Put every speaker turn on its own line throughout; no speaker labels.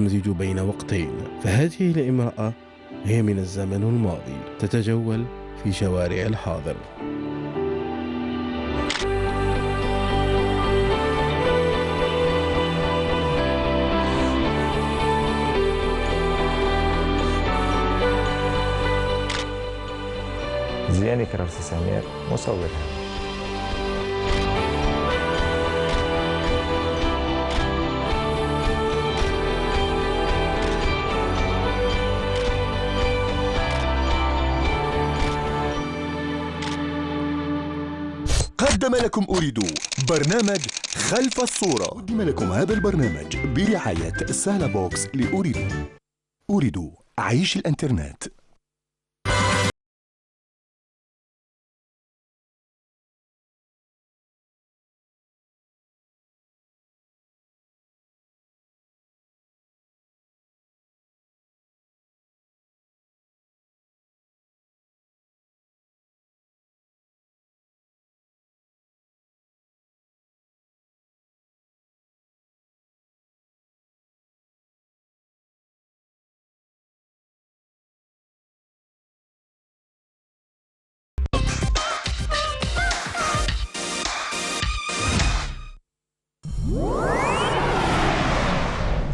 تمزج بين وقتين، فهذه الامرأة هي من الزمن الماضي تتجول في شوارع الحاضر.
زياني كرارسي سمير مصورها.
قدم لكم أريد برنامج خلف الصورة. قدم لكم هذا البرنامج برعاية سهلة بوكس لأريد. أريد عيش الإنترنت.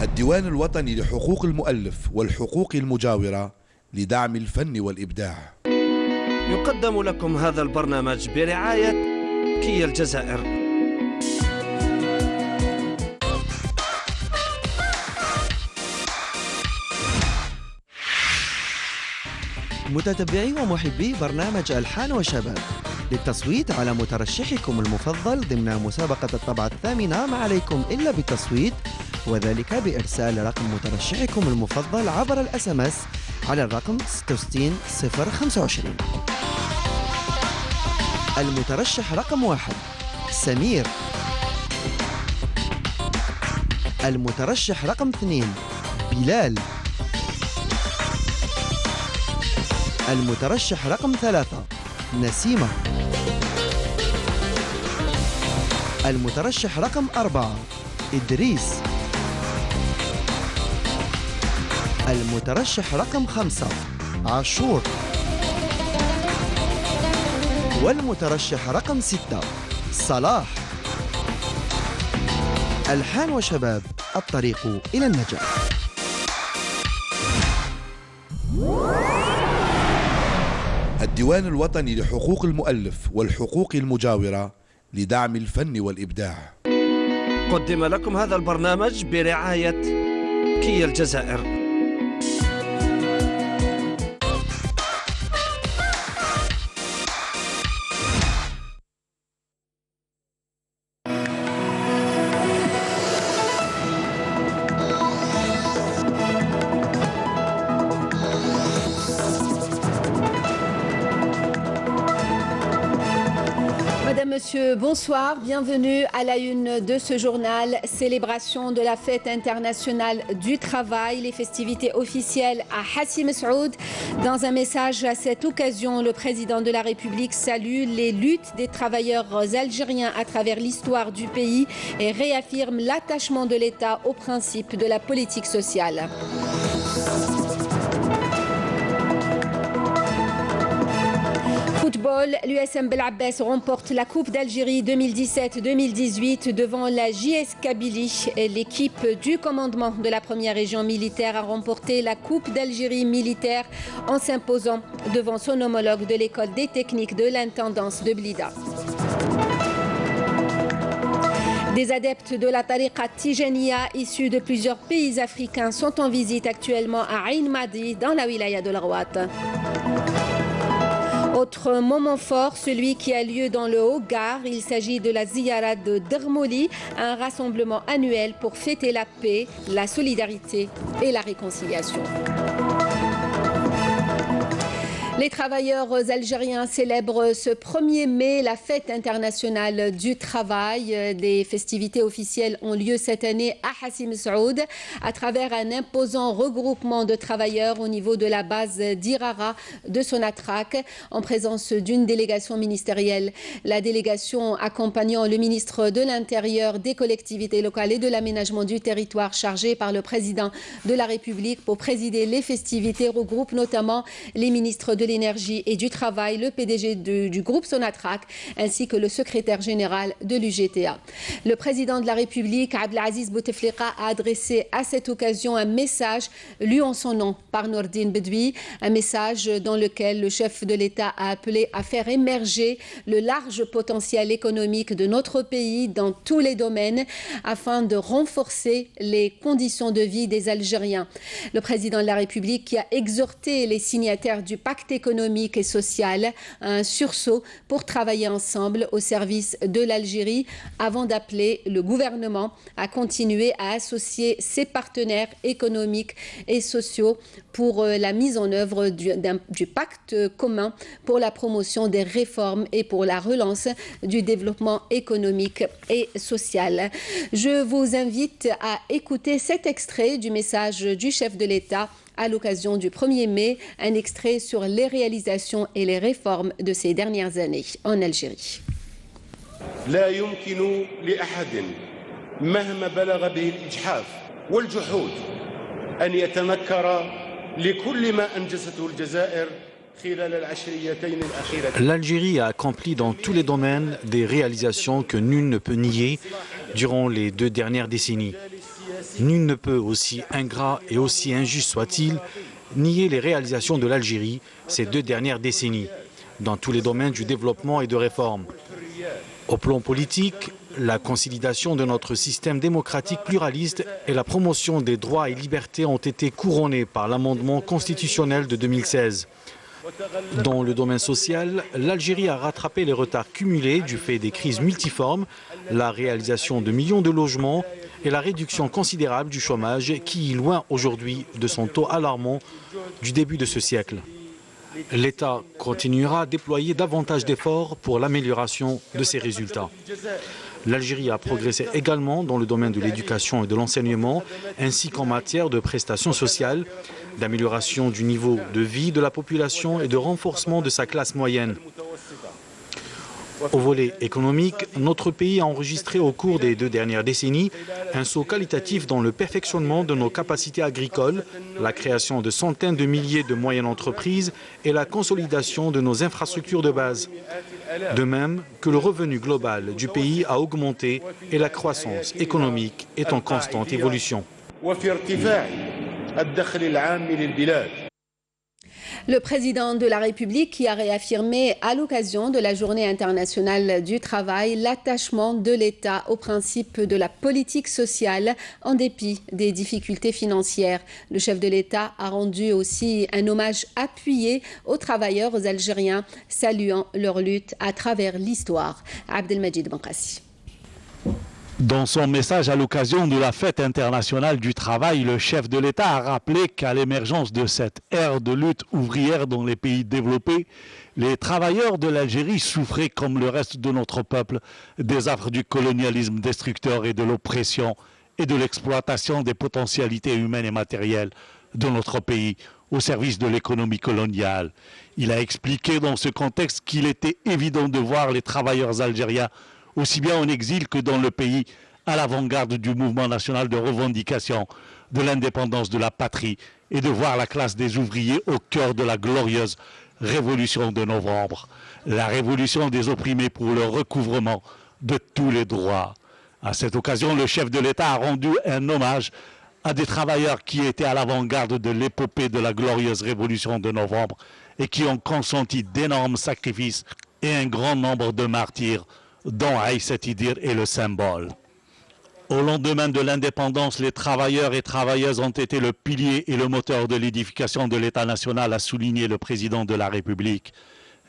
الديوان الوطني لحقوق المؤلف والحقوق المجاورة لدعم الفن والإبداع.
يقدم لكم هذا البرنامج برعاية كيا الجزائر.
متتبعي ومحبي برنامج ألحان وشباب، للتصويت على مترشحكم المفضل ضمن مسابقة الطبعة الثامنة ما عليكم إلا بالتصويت، وذلك بإرسال رقم مترشحكم المفضل عبر الSMS على الرقم 66025. المترشح رقم 1 سمير. المترشح رقم 2 بلال. المترشح رقم 3 نسيمة. المترشح رقم 4 إدريس. المترشح رقم 5 عاشور. والمترشح رقم 6 صلاح. ألحان وشباب، الطريق إلى النجاح.
الديوان الوطني لحقوق المؤلف والحقوق المجاورة لدعم الفن والإبداع.
قدم لكم هذا البرنامج برعاية كيا الجزائر.
Monsieur, bonsoir, bienvenue à la une de ce journal. Célébration de la fête internationale du travail, les festivités officielles à Hassi Mesroud. Dans un message à cette occasion, le président de la République salue les luttes des travailleurs algériens à travers l'histoire du pays et réaffirme l'attachement de l'État aux principes de la politique sociale. Football, l'USM Belabès remporte la Coupe d'Algérie 2017-2018 devant la JS Kabylie. L'équipe du commandement de la première région militaire a remporté la Coupe d'Algérie militaire en s'imposant devant son homologue de l'école des techniques de l'intendance de Blida. Des adeptes de la tariqa Tijaniya issus de plusieurs pays africains sont en visite actuellement à Ain Madi dans la wilaya de l'Arwat. Autre moment fort, celui qui a lieu dans le Haut-Gard. Il s'agit de la Ziyara de Dermoli, un rassemblement annuel pour fêter la paix, la solidarité et la réconciliation. Les travailleurs algériens célèbrent ce 1er mai la fête internationale du travail. Des festivités officielles ont lieu cette année à Hassi Messoud à travers un imposant regroupement de travailleurs au niveau de la base d'Irara de Sonatrach en présence d'une délégation ministérielle. La délégation accompagnant le ministre de l'Intérieur, des collectivités locales et de l'aménagement du territoire chargé par le président de la République pour présider les festivités regroupe notamment les ministres de l'énergie et du travail, le PDG du groupe Sonatrach ainsi que le secrétaire général de l'UGTA. Le président de la République, Abdelaziz Bouteflika, a adressé à cette occasion un message lu en son nom par Nordine Bedoui, un message dans lequel le chef de l'État a appelé à faire émerger le large potentiel économique de notre pays dans tous les domaines afin de renforcer les conditions de vie des Algériens. Le président de la République qui a exhorté les signataires du pacte économique et social à un sursaut pour travailler ensemble au service de l'Algérie avant d'appeler le gouvernement à continuer à associer ses partenaires économiques et sociaux pour la mise en œuvre du pacte commun pour la promotion des réformes et pour la relance du développement économique et social. Je vous invite à écouter cet extrait du message du chef de l'État à l'occasion du 1er mai, un extrait sur les réalisations et les réformes de ces dernières années en Algérie.
لا يمكن لأحد مهما بلغ به الإجحاف والجحود أن يتنكر لكل ما أنجزته الجزائر.
L'Algérie a accompli dans tous les domaines des réalisations que nul ne peut nier durant les 2 dernières décennies. Nul ne peut, aussi ingrat et aussi injuste soit-il, nier les réalisations de l'Algérie ces 2 dernières décennies, dans tous les domaines du développement et de réforme. Au plan politique, la consolidation de notre système démocratique pluraliste et la promotion des droits et libertés ont été couronnées par l'amendement constitutionnel de 2016. Dans le domaine social, l'Algérie a rattrapé les retards cumulés du fait des crises multiformes, la réalisation de millions de logements et la réduction considérable du chômage qui est loin aujourd'hui de son taux alarmant du début de ce siècle. L'État continuera à déployer davantage d'efforts pour l'amélioration de ces résultats. L'Algérie a progressé également dans le domaine de l'éducation et de l'enseignement, ainsi qu'en matière de prestations sociales, d'amélioration du niveau de vie de la population et de renforcement de sa classe moyenne. Au volet économique, notre pays a enregistré au cours des 2 dernières décennies un saut qualitatif dans le perfectionnement de nos capacités agricoles, la création de centaines de milliers de moyennes entreprises et la consolidation de nos infrastructures de base. De même que le revenu global du pays a augmenté et la croissance économique est en constante évolution.
Le président de la République qui a réaffirmé à l'occasion de la Journée internationale du travail l'attachement de l'État au principe de la politique sociale en dépit des difficultés financières. Le chef de l'État a rendu aussi un hommage appuyé aux travailleurs algériens, saluant leur lutte à travers l'histoire. Abdelmajid Bankassi.
Dans son message à l'occasion de la fête internationale du travail, le chef de l'État a rappelé qu'à l'émergence de cette ère de lutte ouvrière dans les pays développés, les travailleurs de l'Algérie souffraient comme le reste de notre peuple des affres du colonialisme destructeur et de l'oppression et de l'exploitation des potentialités humaines et matérielles de notre pays au service de l'économie coloniale. Il a expliqué dans ce contexte qu'il était évident de voir les travailleurs algériens aussi bien en exil que dans le pays, à l'avant-garde du mouvement national de revendication de l'indépendance de la patrie et de voir la classe des ouvriers au cœur de la glorieuse révolution de novembre, la révolution des opprimés pour le recouvrement de tous les droits. À cette occasion, le chef de l'État a rendu un hommage à des travailleurs qui étaient à l'avant-garde de l'épopée de la glorieuse révolution de novembre et qui ont consenti d'énormes sacrifices et un grand nombre de martyrs, dont Aïssat Idir est le symbole. Au lendemain de l'indépendance, les travailleurs et travailleuses ont été le pilier et le moteur de l'édification de l'État national, a souligné le président de la République,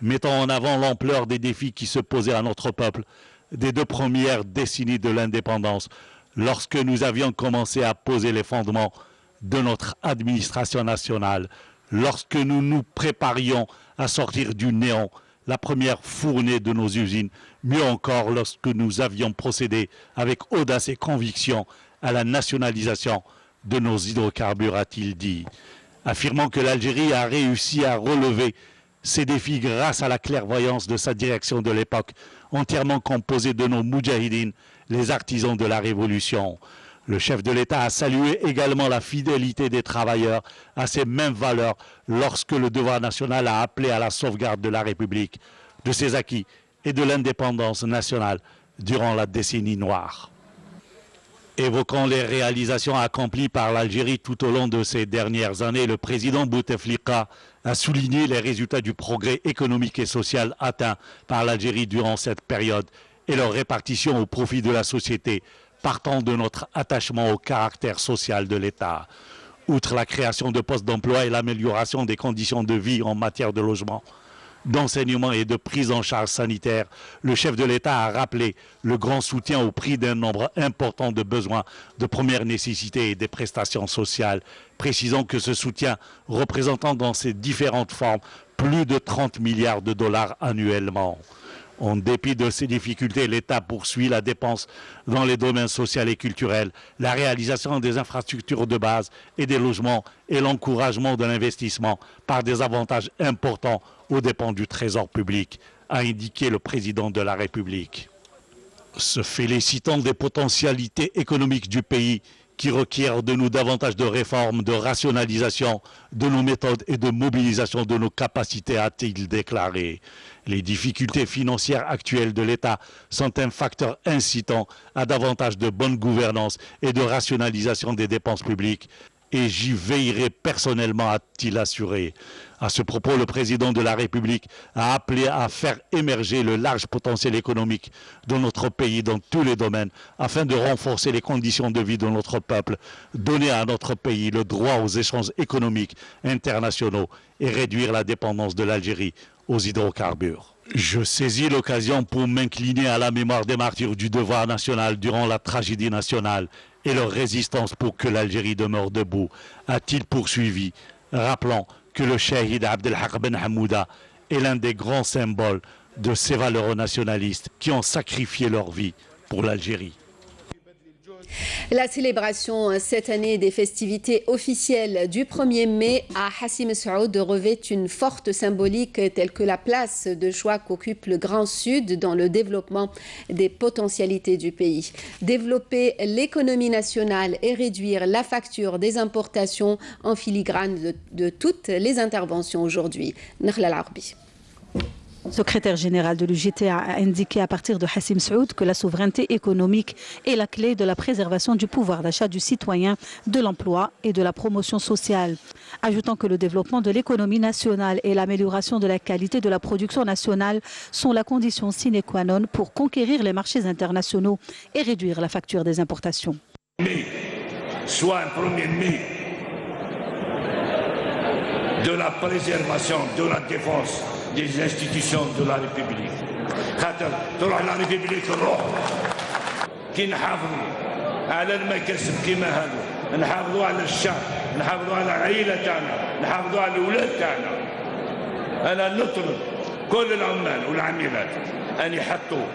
mettant en avant l'ampleur des défis qui se posaient à notre peuple des 2 premières décennies de l'indépendance, lorsque nous avions commencé à poser les fondements de notre administration nationale, lorsque nous nous préparions à sortir du néant la première fournée de nos usines, mieux encore lorsque nous avions procédé avec audace et conviction à la nationalisation de nos hydrocarbures, a-t-il dit, affirmant que l'Algérie a réussi à relever ces défis grâce à la clairvoyance de sa direction de l'époque, entièrement composée de nos moudjahidines, les artisans de la révolution. Le chef de l'État a salué également la fidélité des travailleurs à ces mêmes valeurs lorsque le devoir national a appelé à la sauvegarde de la République, de ses acquis et de l'indépendance nationale durant la décennie noire. Évoquant les réalisations accomplies par l'Algérie tout au long de ces dernières années, le président Bouteflika a souligné les résultats du progrès économique et social atteint par l'Algérie durant cette période et leur répartition au profit de la société, partant de notre attachement au caractère social de l'État. Outre la création de postes d'emploi et l'amélioration des conditions de vie en matière de logement, d'enseignement et de prise en charge sanitaire, le chef de l'État a rappelé le grand soutien au prix d'un nombre important de besoins de première nécessité et des prestations sociales, précisant que ce soutien représentant dans ses différentes formes plus de 30 milliards de dollars annuellement. En dépit de ces difficultés, l'État poursuit la dépense dans les domaines social et culturels, la réalisation des infrastructures de base et des logements et l'encouragement de l'investissement par des avantages importants aux dépens du Trésor public, a indiqué le président de la République. Se félicitant des potentialités économiques du pays qui requièrent de nous davantage de réformes, de rationalisation de nos méthodes et de mobilisation de nos capacités, a-t-il déclaré. Les difficultés financières actuelles de l'État sont un facteur incitant à davantage de bonne gouvernance et de rationalisation des dépenses publiques. Et j'y veillerai personnellement, a-t-il assuré. À ce propos, le président de la République a appelé à faire émerger le large potentiel économique de notre pays dans tous les domaines, afin de renforcer les conditions de vie de notre peuple, donner à notre pays le droit aux échanges économiques internationaux et réduire la dépendance de l'Algérie aux hydrocarbures. Je saisis l'occasion pour m'incliner à la mémoire des martyrs du devoir national durant la tragédie nationale et leur résistance pour que l'Algérie demeure debout, a-t-il poursuivi, rappelant que le Shahid Abdelhak Ben Hamouda est l'un des grands symboles de ces valeurs nationalistes qui ont sacrifié leur vie pour l'Algérie.
La célébration cette année des festivités officielles du 1er mai à Hassi Messoud revêt une forte symbolique telle que la place de choix qu'occupe le Grand Sud dans le développement des potentialités du pays. Développer l'économie nationale et réduire la facture des importations en filigrane de toutes les interventions aujourd'hui. Nakhla Al-Arbi.
Secrétaire général de l'UGT a indiqué à partir de Hassi Messoud que la souveraineté économique est la clé de la préservation du pouvoir d'achat du citoyen, de l'emploi et de la promotion sociale. Ajoutant que le développement de l'économie nationale et l'amélioration de la qualité de la production nationale sont la condition sine qua non pour conquérir les marchés internationaux et réduire la facture des importations.
Soit un 1er mai de la préservation, de la défense des institutions de la République. خاطر تروح لا ريبوبليك نروح كي نحافظوا على المكاسب كيما هذو، نحافظوا على الشعب، نحافظوا على العائله تاعنا، نحافظوا على الاولاد تاعنا. انا نطلب كل العمال والعاملات ان يحطوا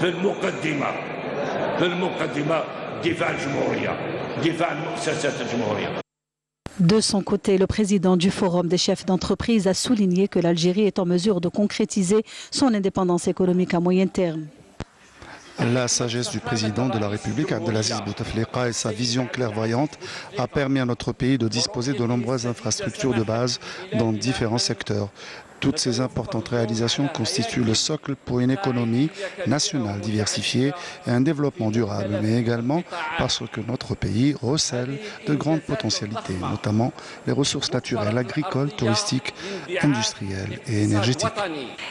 في المقدمه دفاع الجمهوريه، دفاع المؤسسات الجمهوريه.
De son côté, le président du Forum des chefs d'entreprise a souligné que l'Algérie est en mesure de concrétiser son indépendance économique à moyen terme.
La sagesse du président de la République, Abdelaziz Bouteflika, et sa vision clairvoyante a permis à notre pays de disposer de nombreuses infrastructures de base dans différents secteurs. Toutes ces importantes réalisations constituent le socle pour une économie nationale diversifiée et un développement durable, mais également parce que notre pays recèle de grandes potentialités, notamment les ressources naturelles, agricoles, touristiques, industrielles et énergétiques.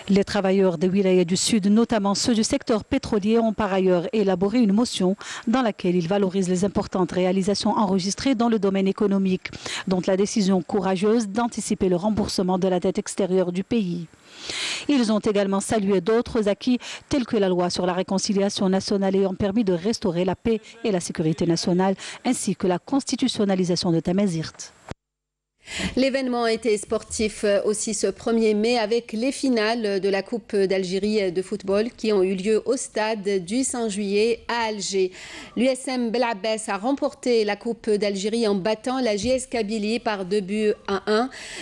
Les travailleurs des wilayas du Sud, notamment ceux du secteur pétrolier, ont par ailleurs élaboré une motion dans laquelle ils valorisent les importantes réalisations enregistrées dans le domaine économique, dont la décision courageuse d'anticiper le remboursement de la dette extérieure du pays. Ils ont également salué d'autres acquis tels que la loi sur la réconciliation nationale ayant permis de restaurer la paix et la sécurité nationale ainsi que la constitutionnalisation de Tamazirt.
L'événement était sportif aussi ce 1er mai avec les finales de la Coupe d'Algérie de football qui ont eu lieu au stade du 5 juillet à Alger. L'USM Belabbès a remporté la Coupe d'Algérie en battant la JS Kabylie par 2-1.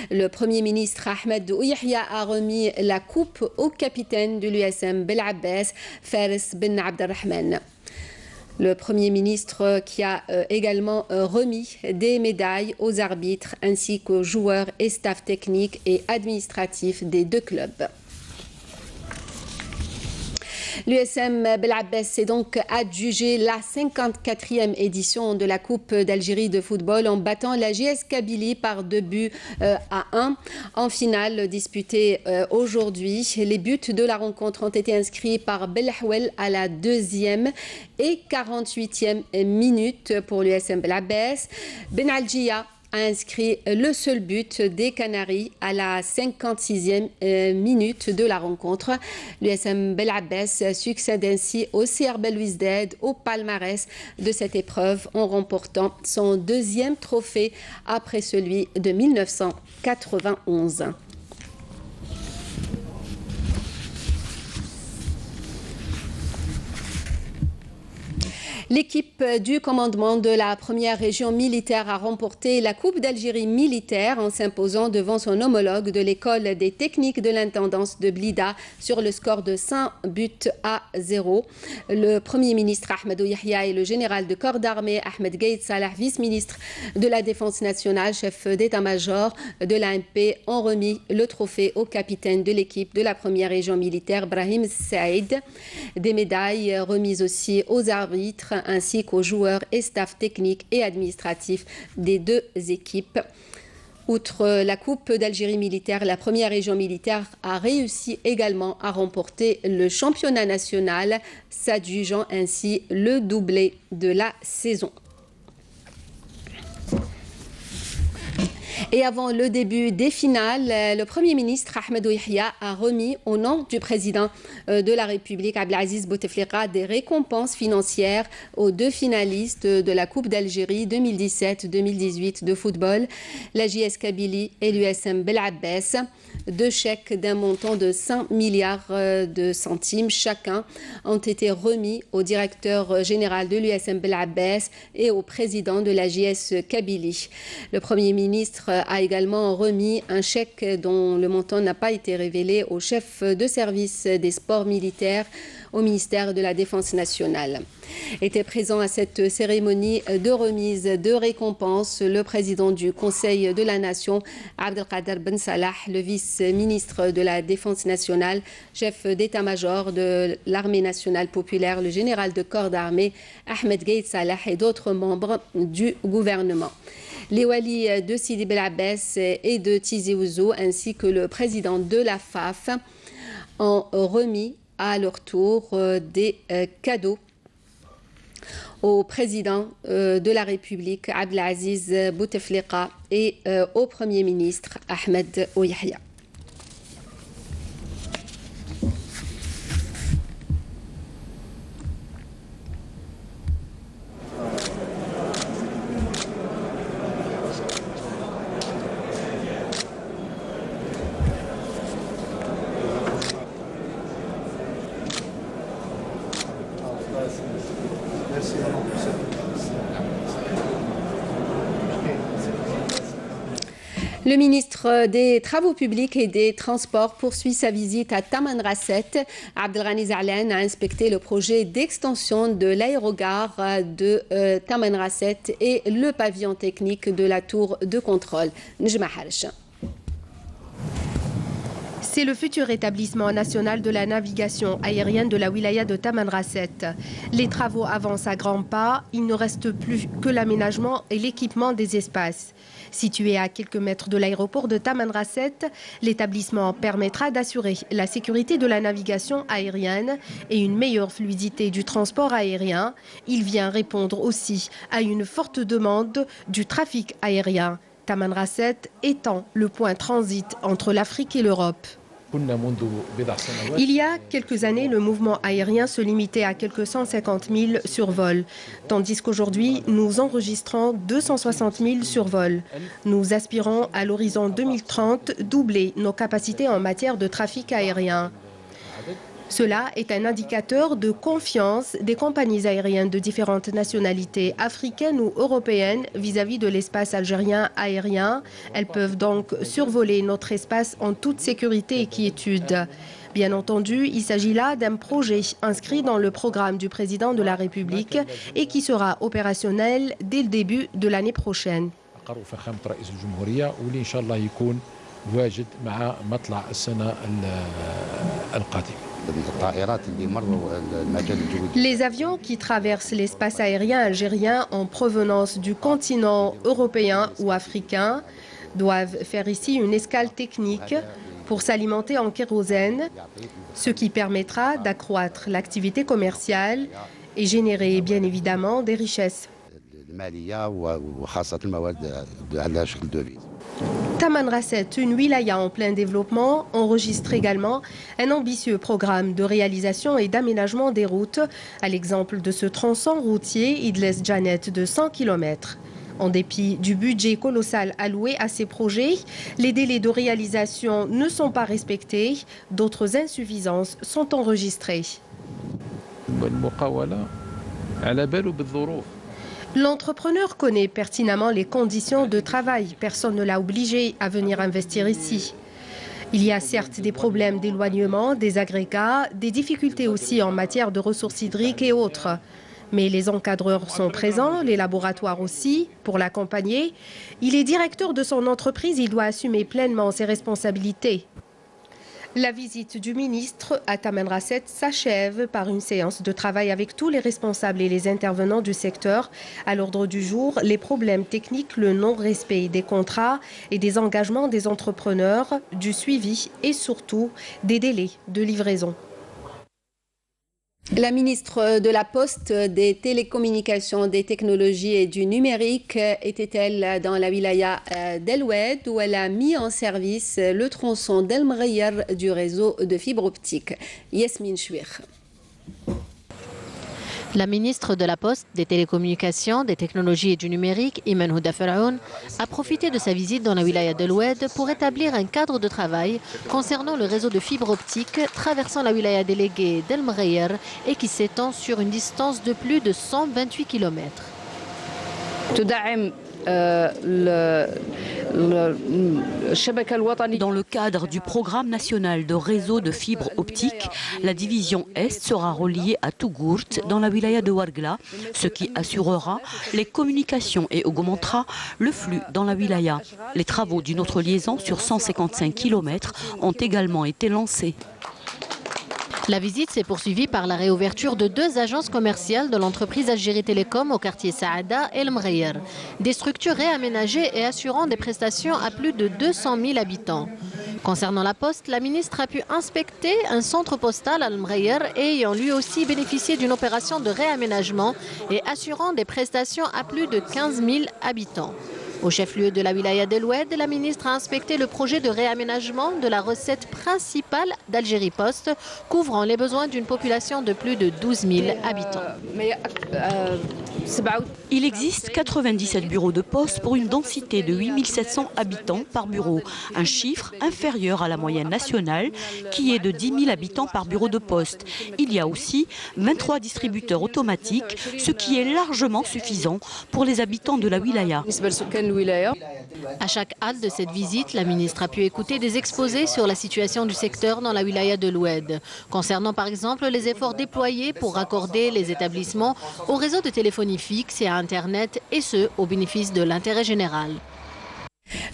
Le Premier ministre Ahmed Ouyahia a remis la coupe au capitaine de l'USM Belabbès, Fares Ben Abdelrahman. Le Premier ministre qui a également remis des médailles aux arbitres ainsi qu'aux joueurs et staff techniques et administratifs des deux clubs. L'USM Belabbès s'est donc adjugé la 54e édition de la Coupe d'Algérie de football en battant la JS Kabylie par 2-1. En finale disputée aujourd'hui, les buts de la rencontre ont été inscrits par Belahouel à la 2e et 48e minute pour l'USM Belabbès. Ben Algia a inscrit le seul but des Canaries à la 56e minute de la rencontre. L'USM Belabbès succède ainsi au CR Belouizdad au palmarès de cette épreuve en remportant son 2e trophée après celui de 1991. L'équipe du commandement de la première région militaire a remporté la Coupe d'Algérie militaire en s'imposant devant son homologue de l'école des techniques de l'intendance de Blida sur le score de 5-0. Le Premier ministre Ahmed Ouyahia et le général de corps d'armée Ahmed Gaïd Salah, vice-ministre de la Défense nationale, chef d'état-major de l'ANP, ont remis le trophée au capitaine de l'équipe de la première région militaire, Brahim Saïd. Des médailles remises aussi aux arbitres ainsi qu'aux joueurs et staff techniques et administratifs des deux équipes. Outre la Coupe d'Algérie militaire, la première région militaire a réussi également à remporter le championnat national, s'adjugeant ainsi le doublé de la saison. Et avant le début des finales, le Premier ministre Ahmed Ouyahia a remis au nom du président de la République Abdelaziz Bouteflika des récompenses financières aux deux finalistes de la Coupe d'Algérie 2017-2018 de football, la JS Kabylie et l'USM Belabbès. Deux chèques d'un montant de 5 milliards de centimes chacun ont été remis au directeur général de l'USM Belabbès et au président de la JS Kabylie. Le Premier ministre a également remis un chèque dont le montant n'a pas été révélé au chef de service des sports militaires au ministère de la Défense nationale. Était présent à cette cérémonie de remise de récompense le président du Conseil de la Nation, Abdelkader Ben Salah, le vice-ministre de la Défense nationale, chef d'état-major de l'armée nationale populaire, le général de corps d'armée, Ahmed Gaïd Salah et d'autres membres du gouvernement. Les walis de Sidi Belabbès et de Tizi Ouzou ainsi que le président de la FAF ont remis à leur tour des cadeaux au président de la République Abdelaziz Bouteflika et au Premier ministre Ahmed Ouyahia. Le ministre des Travaux publics et des Transports poursuit sa visite à Tamanrasset. Abdelghani Zahlan a inspecté le projet d'extension de l'aérogare de Tamanrasset et le pavillon technique de la tour de contrôle. Nejma Harch.
C'est le futur établissement national de la navigation aérienne de la wilaya de Tamanrasset. Les travaux avancent à grands pas. Il ne reste plus que l'aménagement et l'équipement des espaces. Situé à quelques mètres de l'aéroport de Tamanrasset, l'établissement permettra d'assurer la sécurité de la navigation aérienne et une meilleure fluidité du transport aérien. Il vient répondre aussi à une forte demande du trafic aérien. Tamanrasset étant le point transit entre l'Afrique et l'Europe. Il y a quelques années, le mouvement aérien se limitait à quelques 150 000 survols, tandis qu'aujourd'hui, nous enregistrons 260 000 survols. Nous aspirons à l'horizon 2030 doubler nos capacités en matière de trafic aérien. Cela est un indicateur de confiance des compagnies aériennes de différentes nationalités, africaines ou européennes, vis-à-vis de l'espace algérien aérien. Elles peuvent donc survoler notre espace en toute sécurité et quiétude. Bien entendu, il s'agit là d'un projet inscrit dans le programme du président de la République et qui sera opérationnel dès le début de l'année prochaine. Les avions qui traversent l'espace aérien algérien en provenance du continent européen ou africain doivent faire ici une escale technique pour s'alimenter en kérosène, ce qui permettra d'accroître l'activité commerciale et générer bien évidemment des richesses. Tamanrasset, une wilaya en plein développement, enregistre également un ambitieux programme de réalisation et d'aménagement des routes, à l'exemple de ce tronçon routier Idles-Janet de 100 km. En dépit du budget colossal alloué à ces projets, les délais de réalisation ne sont pas respectés, d'autres insuffisances sont enregistrées. L'entrepreneur connaît pertinemment les conditions de travail. Personne ne l'a obligé à venir investir ici. Il y a certes des problèmes d'éloignement, des agrégats, des difficultés aussi en matière de ressources hydriques et autres. Mais les encadreurs sont présents, les laboratoires aussi, pour l'accompagner. Il est directeur de son entreprise, il doit assumer pleinement ses responsabilités. La visite du ministre à Tamanrasset s'achève par une séance de travail avec tous les responsables et les intervenants du secteur. À l'ordre du jour, les problèmes techniques, le non-respect des contrats et des engagements des entrepreneurs, du suivi et surtout des délais de livraison.
La ministre de la Poste, des Télécommunications, des Technologies et du Numérique était-elle dans la wilaya d'El Oued où elle a mis en service le tronçon d'El Mghayr du réseau de fibre optique. Yasmine Chouir.
La ministre de la Poste, des Télécommunications, des Technologies et du Numérique, Iman Houda Faraoun, a profité de sa visite dans la wilaya d'El Oued pour établir un cadre de travail concernant le réseau de fibre optique traversant la wilaya déléguée d'El Mghayr et qui s'étend sur une distance de plus de 128 km.
Dans le cadre du programme national de réseau de fibre optique, la division Est sera reliée à Tougourt dans la wilaya de Ouargla, ce qui assurera les communications et augmentera le flux dans la wilaya. Les travaux d'une autre liaison sur 155 km ont également été lancés.
La visite s'est poursuivie par la réouverture de 2 agences commerciales de l'entreprise Algérie Télécom au quartier Saada et El Mghayr. Des structures réaménagées et assurant des prestations à plus de 200 000 habitants. Concernant la Poste, la ministre a pu inspecter un centre postal à El Mghayr ayant lui aussi bénéficié d'une opération de réaménagement et assurant des prestations à plus de 15 000 habitants. Au chef-lieu de la wilaya d'El Oued, la ministre a inspecté le projet de réaménagement de la recette principale d'Algérie Poste, couvrant les besoins d'une population de plus de 12 000 habitants.
Il existe 97 bureaux de poste pour une densité de 8 700 habitants par bureau, un chiffre inférieur à la moyenne nationale qui est de 10 000 habitants par bureau de poste. Il y a aussi 23 distributeurs automatiques, ce qui est largement suffisant pour les habitants de la wilaya.
À chaque halte de cette visite, la ministre a pu écouter des exposés sur la situation du secteur dans la wilaya de l'Oued, concernant par exemple les efforts déployés pour raccorder les établissements au réseau de téléphonie fixe et à Internet, et ce, au bénéfice de l'intérêt général.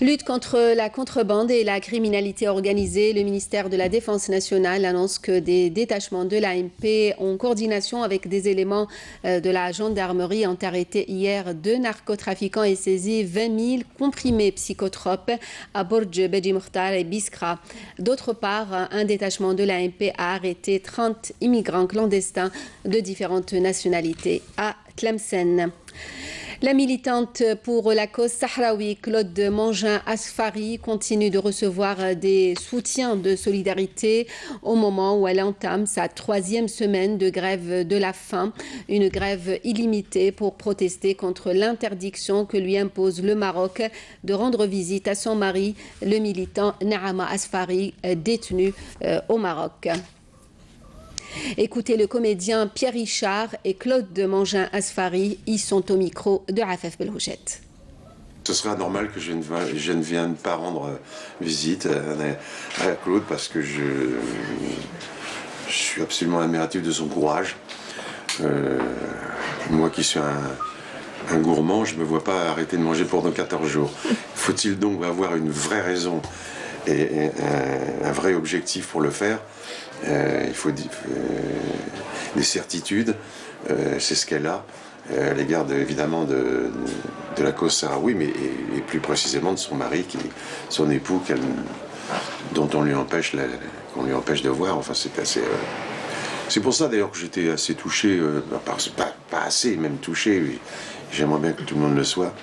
Lutte contre la contrebande et la criminalité organisée, le ministère de la Défense nationale annonce que des détachements de l'ANP en coordination avec des éléments de la gendarmerie ont arrêté hier 2 narcotrafiquants et saisi 20 000 comprimés psychotropes à Borj Beji Mokhtar et Biskra. D'autre part, un détachement de l'ANP a arrêté 30 immigrants clandestins de différentes nationalités à Tlemcen. La militante pour la cause sahraoui, Claude Mangin Asfari, continue de recevoir des soutiens de solidarité au moment où elle entame sa 3e semaine de grève de la faim. Une grève illimitée pour protester contre l'interdiction que lui impose le Maroc de rendre visite à son mari, le militant Naama Asfari, détenu au Maroc. Écoutez le comédien Pierre Richard et Claude Mangin Asfari, ils sont au micro de Afef Belhoujet.
Ce serait anormal que je ne vienne pas rendre visite à Claude parce que je suis absolument admiratif de son courage. Moi qui suis un gourmand, je ne me vois pas arrêter de manger pendant 14 jours. Faut-il donc avoir une vraie raison et un vrai objectif pour le faire? Il faut des certitudes, c'est ce qu'elle a à l'égard évidemment de la cause sahraoui, mais et plus précisément de son mari, son époux, dont on lui empêche qu'on lui empêche de voir. Enfin, c'est pour ça d'ailleurs que j'étais assez touché, pas assez, même touché. J'aimerais bien que tout le monde le soit.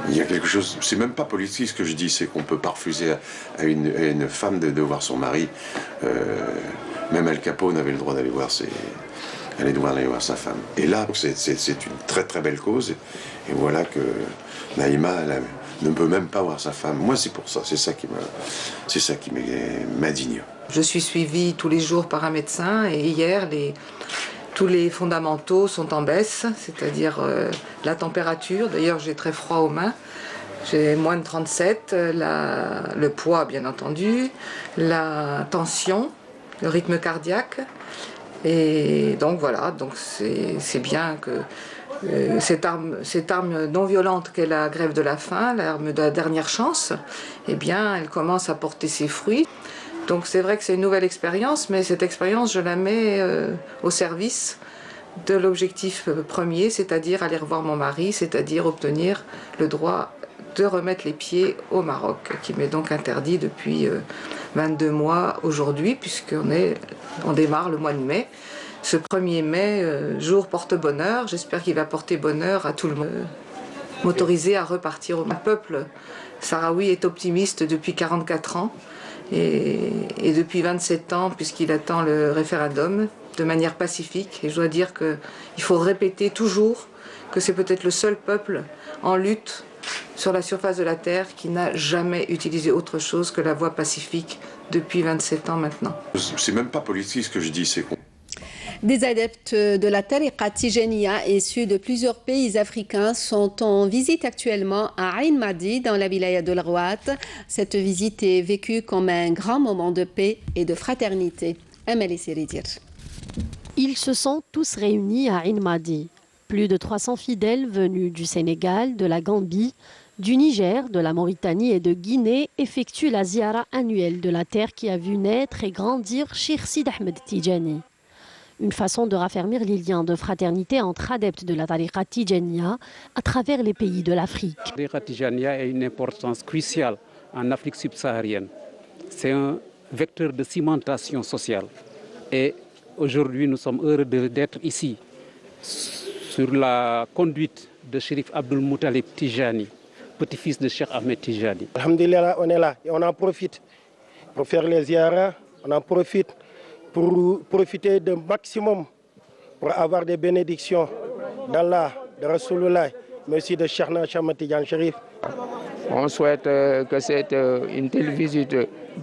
Il y a quelque chose, c'est même pas politique ce que je dis, c'est qu'on peut pas refuser à une femme de voir son mari. Même Al Capone avait le droit d'aller voir aller voir sa femme. Et là, c'est une très très belle cause. Et voilà que Naïma ne peut même pas voir sa femme. Moi, c'est pour ça, c'est ça qui m'indigne.
Je suis suivie tous les jours par un médecin et hier, tous les fondamentaux sont en baisse, c'est-à-dire la température. D'ailleurs, j'ai très froid aux mains. J'ai moins de 37, le poids, bien entendu, la tension, le rythme cardiaque. Et donc voilà, donc c'est bien que cette arme non violente qu'est la grève de la faim, l'arme de la dernière chance, eh bien, elle commence à porter ses fruits. Donc c'est vrai que c'est une nouvelle expérience, mais cette expérience, je la mets au service de l'objectif premier, c'est-à-dire aller revoir mon mari, c'est-à-dire obtenir le droit de remettre les pieds au Maroc, qui m'est donc interdit depuis 22 mois aujourd'hui, puisqu'on démarre le mois de mai. Ce 1er mai, jour porte-bonheur, j'espère qu'il va porter bonheur à tout le monde, m'autoriser à repartir au Maroc. Le peuple sahraoui est optimiste depuis 44 ans, et depuis 27 ans, puisqu'il attend le référendum, de manière pacifique. Et je dois dire qu'il faut répéter toujours que c'est peut-être le seul peuple en lutte sur la surface de la Terre qui n'a jamais utilisé autre chose que la voie pacifique depuis 27 ans maintenant.
C'est même pas politique ce que je dis, c'est qu'on...
Des adeptes de la tariqa Tijaniya issus de plusieurs pays africains sont en visite actuellement à Ain Madi dans la wilaya de l'Rouat. Cette visite est vécue comme un grand moment de paix et de fraternité. Amélie Séridir.
Ils se sont tous réunis à Ain Madi. Plus de 300 fidèles venus du Sénégal, de la Gambie, du Niger, de la Mauritanie et de Guinée effectuent la ziara annuelle de la terre qui a vu naître et grandir Cheikh Sid Ahmed Tijani. Une façon de raffermir les liens de fraternité entre adeptes de la tariqa Tijaniya à travers les pays de l'Afrique.
La tariqa Tijaniya a une importance cruciale en Afrique subsaharienne. C'est un vecteur de cimentation sociale. Et aujourd'hui, nous sommes heureux d'être ici, sur la conduite de Chérif Abdul Moutalib Tijani, petit-fils de Cheikh Ahmed Tijani.
Alhamdulillah, on est là et on en profite pour faire les ziyaras, on en profite pour profiter d'un maximum pour avoir des bénédictions d'Allah, de Rasulullah, mais aussi de Cheikh Ahmed Tijani Chérif.
On souhaite que une telle visite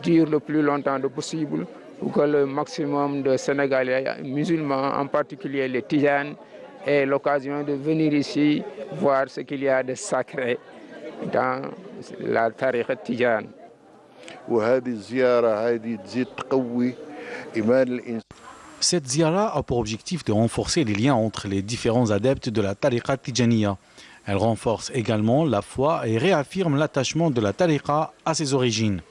dure le plus longtemps possible pour que le maximum de Sénégalais musulmans, en particulier les Tijanes, aient l'occasion de venir ici voir ce qu'il y a de sacré dans la tariqa Tijane.
Cette ziara a pour objectif de renforcer les liens entre les différents adeptes de la tariqa Tijaniya. Elle renforce également la foi et réaffirme l'attachement de la tariqa à ses origines.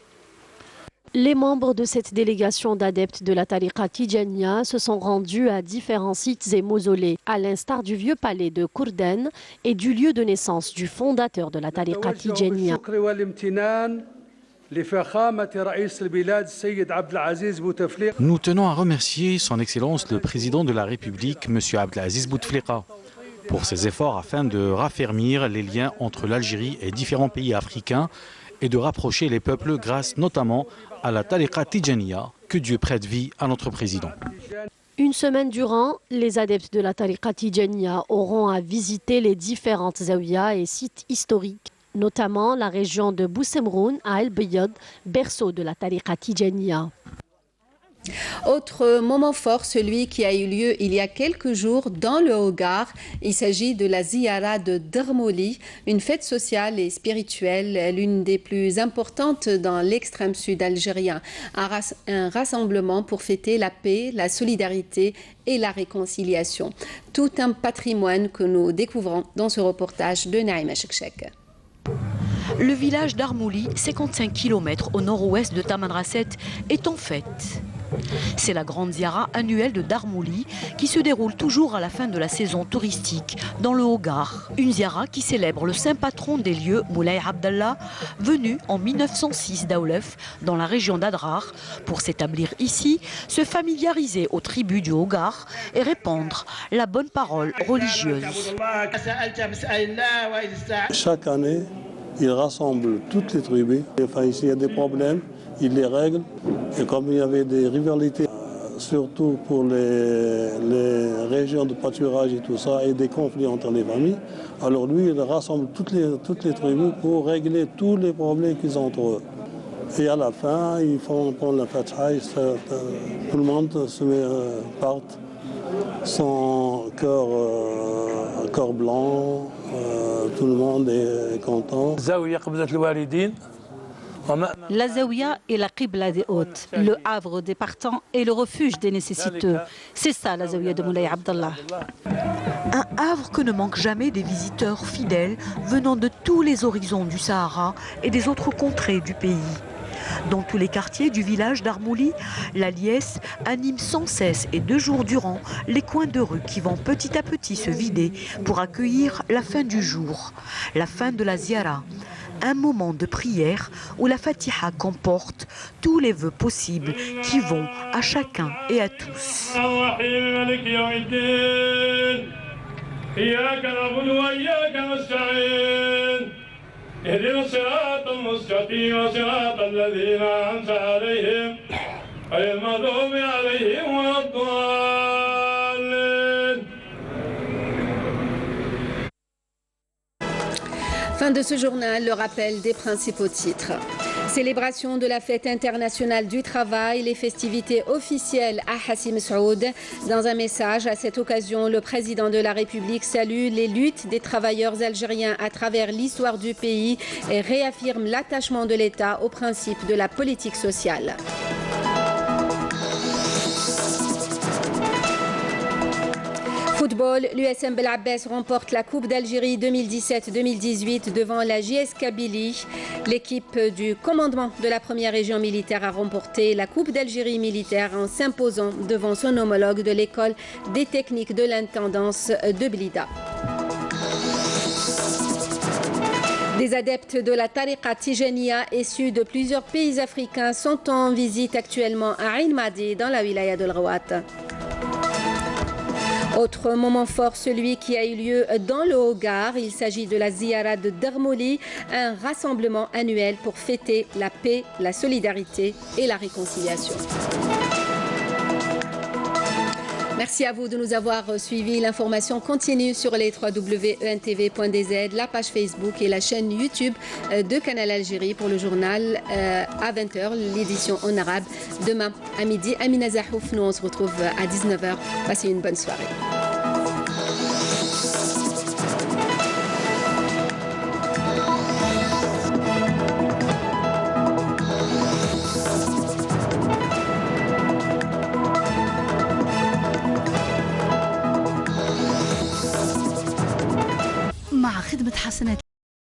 Les membres de cette délégation d'adeptes de la tariqa Tijaniya se sont rendus à différents sites et mausolées, à l'instar du vieux palais de Kourden et du lieu de naissance du fondateur de la tariqa Tijaniya.
Nous tenons à remercier son Excellence le Président de la République, M. Abdelaziz Bouteflika. pour ses efforts afin de raffermir les liens entre l'Algérie et différents pays africains et de rapprocher les peuples grâce notamment à la Tariqa Tijaniya, que Dieu prête vie à notre président.
Une semaine durant, les adeptes de la Tariqa Tijaniya auront à visiter les différentes zawiyas et sites historiques, notamment la région de Boussemroun à El Biyad, berceau de la Tariqa Tijaniya.
Autre moment fort, celui qui a eu lieu il y a quelques jours dans le Hogar. Il s'agit de la Ziyara de Darmouli, une fête sociale et spirituelle, l'une des plus importantes dans l'extrême sud algérien. Un rassemblement pour fêter la paix, la solidarité et la réconciliation. Tout un patrimoine que nous découvrons dans ce reportage de Naïma Chekchek.
Le village d'Armouli, 55 km au nord-ouest de Tamanrasset, est en fête. C'est la grande ziara annuelle de Darmouli qui se déroule toujours à la fin de la saison touristique dans le Hogar. Une ziara qui célèbre le saint patron des lieux, Moulay Abdallah, venu en 1906 d'Aoulef dans la région d'Adrar pour s'établir ici, se familiariser aux tribus du Hogar et répandre la bonne parole religieuse.
Chaque année, il rassemble toutes les tribus. Enfin, ici, il y a des problèmes. Il les règle. Et comme il y avait des rivalités, surtout pour les régions de pâturage et tout ça, et des conflits entre les familles, alors lui, il rassemble toutes les tribus pour régler tous les problèmes qu'ils ont entre eux. Et à la fin, ils font prendre la fatha, tout le monde se part sans cœur blanc, tout le monde est content.
La Zawiya est la Qibla des hôtes, le havre des partants et le refuge des nécessiteux. C'est ça la Zawiya de Moulay Abdallah.
Un havre que ne manquent jamais des visiteurs fidèles venant de tous les horizons du Sahara et des autres contrées du pays. Dans tous les quartiers du village d'Armouli, la liesse anime sans cesse et 2 jours durant les coins de rue qui vont petit à petit se vider pour accueillir la fin du jour, la fin de la ziara. Un moment de prière où la Fatiha comporte tous les vœux possibles qui vont à chacun et à tous.
Fin de ce journal, le rappel des principaux titres. Célébration de la fête internationale du travail, les festivités officielles à Hassi Messoud. Dans un message à cette occasion, le président de la République salue les luttes des travailleurs algériens à travers l'histoire du pays et réaffirme l'attachement de l'État aux principes de la politique sociale. Football, l'USM Belabbès remporte la Coupe d'Algérie 2017-2018 devant la JS Kabylie. L'équipe du commandement de la première région militaire a remporté la Coupe d'Algérie militaire en s'imposant devant son homologue de l'école des techniques de l'intendance de Blida. Des adeptes de la Tariqa Tijaniya issus de plusieurs pays africains sont en visite actuellement à Ain Madi dans la wilaya de l'Rouat. Autre moment fort, celui qui a eu lieu dans le Hogar. Il s'agit de la Ziyara de Darmouli, un rassemblement annuel pour fêter la paix, la solidarité et la réconciliation. Merci à vous de nous avoir suivis. L'information continue sur les www.entv.dz, la page Facebook et la chaîne YouTube de Canal Algérie pour le journal à 20h, l'édition en arabe. Demain à midi, Amina Zahouf, nous on se retrouve à 19h. Passez une bonne soirée.
مع خدمة حسنات